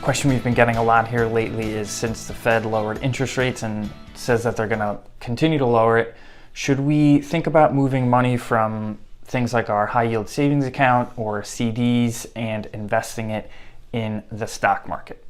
Question we've been getting a lot here lately is, since the Fed lowered interest rates and says that they're going to continue to lower it, should we think about moving money from things like our high yield savings account or CDs and investing it in the stock market?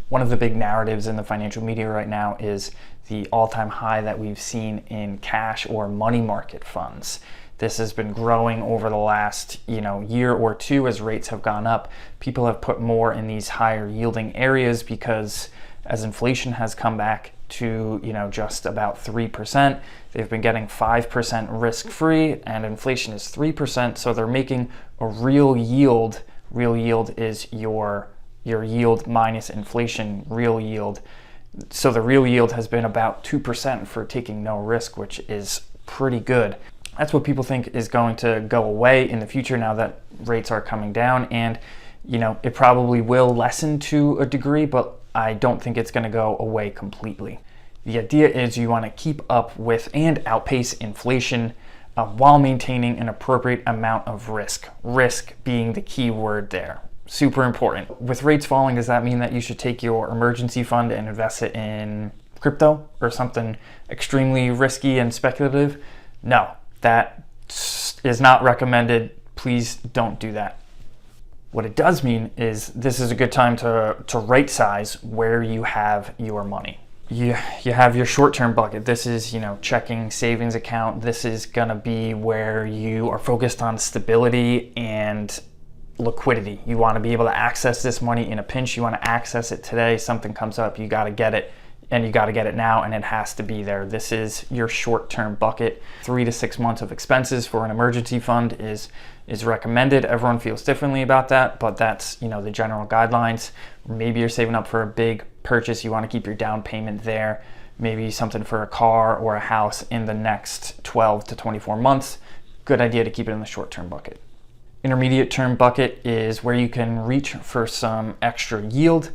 One of the big narratives in the financial media right now is the all-time high that we've seen in cash or money market funds. This has been growing over the last year or two as rates have gone up. People have put more in these higher yielding areas because as inflation has come back to just about 3%, they've been getting 5% risk-free, and inflation is 3%, so they're making a real yield. Real yield is your yield minus inflation, real yield. So the real yield has been about 2% for taking no risk, which is pretty good. That's what people think is going to go away in the future now that rates are coming down, and it probably will lessen to a degree, but I don't think it's going to go away completely. The idea is you want to keep up with and outpace inflation while maintaining an appropriate amount of risk. Risk being the key word there. Super important. With rates falling, does that mean that you should take your emergency fund and invest it in crypto or something extremely risky and speculative? No, that is not recommended. Please don't do that. What it does mean is this is a good time to right size where you have your money. You have your short-term bucket. This is, checking, savings account. This is gonna be where you are focused on stability and liquidity. You wanna be able to access this money in a pinch. You wanna access it today. Something comes up, you gotta get it, and you gotta get it now, and it has to be there. This is your short-term bucket. 3 to 6 months of expenses for an emergency fund is recommended. Everyone feels differently about that, but that's the general guidelines. Maybe you're saving up for a big purchase. You want to keep your down payment there. Maybe something for a car or a house in the next 12 to 24 months. Good idea to keep it in the short-term bucket. Intermediate term bucket is where you can reach for some extra yield.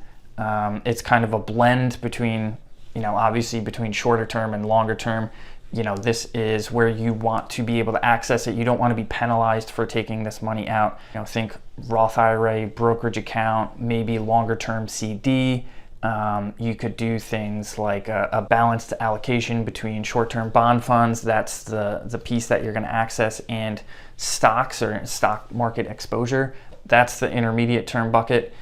It's kind of a blend between, obviously between shorter term and longer term. This is where you want to be able to access it. You don't want to be penalized for taking this money out. Think Roth IRA, brokerage account, maybe longer term CD. You could do things like a balanced allocation between short-term bond funds. That's the piece that you're going to access, and stocks or stock market exposure. That's the intermediate term bucket.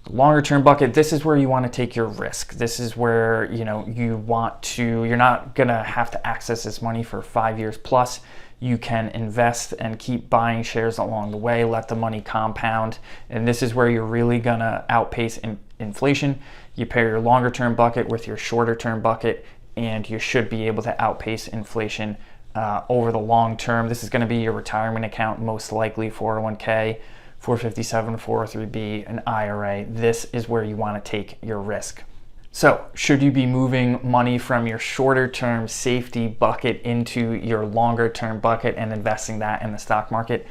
Longer term bucket, this is where you want to take your risk. This is where you're not gonna have to access this money for 5 years plus. You can invest and keep buying shares along the way, let the money compound, and this is where you're really gonna outpace inflation. You pair your longer term bucket with your shorter term bucket, and you should be able to outpace inflation over the long term. This is gonna be your retirement account, most likely 401k, 457, 403b, an IRA. This is where you want to take your risk. So, should you be moving money from your shorter term safety bucket into your longer term bucket and investing that in the stock market?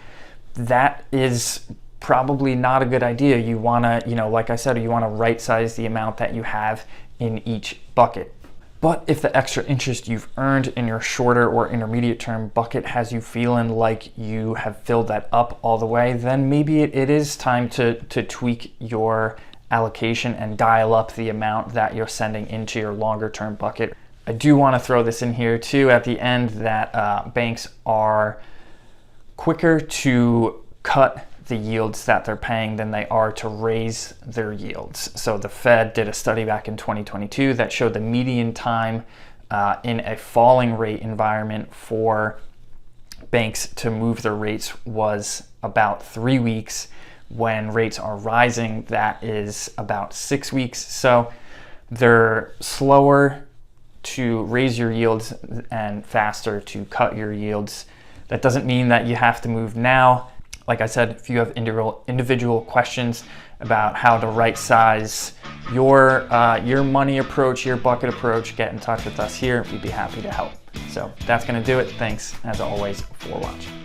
That is probably not a good idea. You want to, like I said, you want to right size the amount that you have in each bucket. But if the extra interest you've earned in your shorter or intermediate term bucket has you feeling like you have filled that up all the way, then maybe it is time to tweak your allocation and dial up the amount that you're sending into your longer term bucket. I do want to throw this in here too at the end that banks are quicker to cut the yields that they're paying than they are to raise their yields. So the Fed did a study back in 2022 that showed the median time in a falling rate environment for banks to move their rates was about 3 weeks. When rates are rising, that is about 6 weeks. So they're slower to raise your yields and faster to cut your yields. That doesn't mean that you have to move now. Like I said, if you have individual questions about how to right size your money approach, your bucket approach, get in touch with us here. We'd be happy to help. So that's going to do it. Thanks, as always, for watching.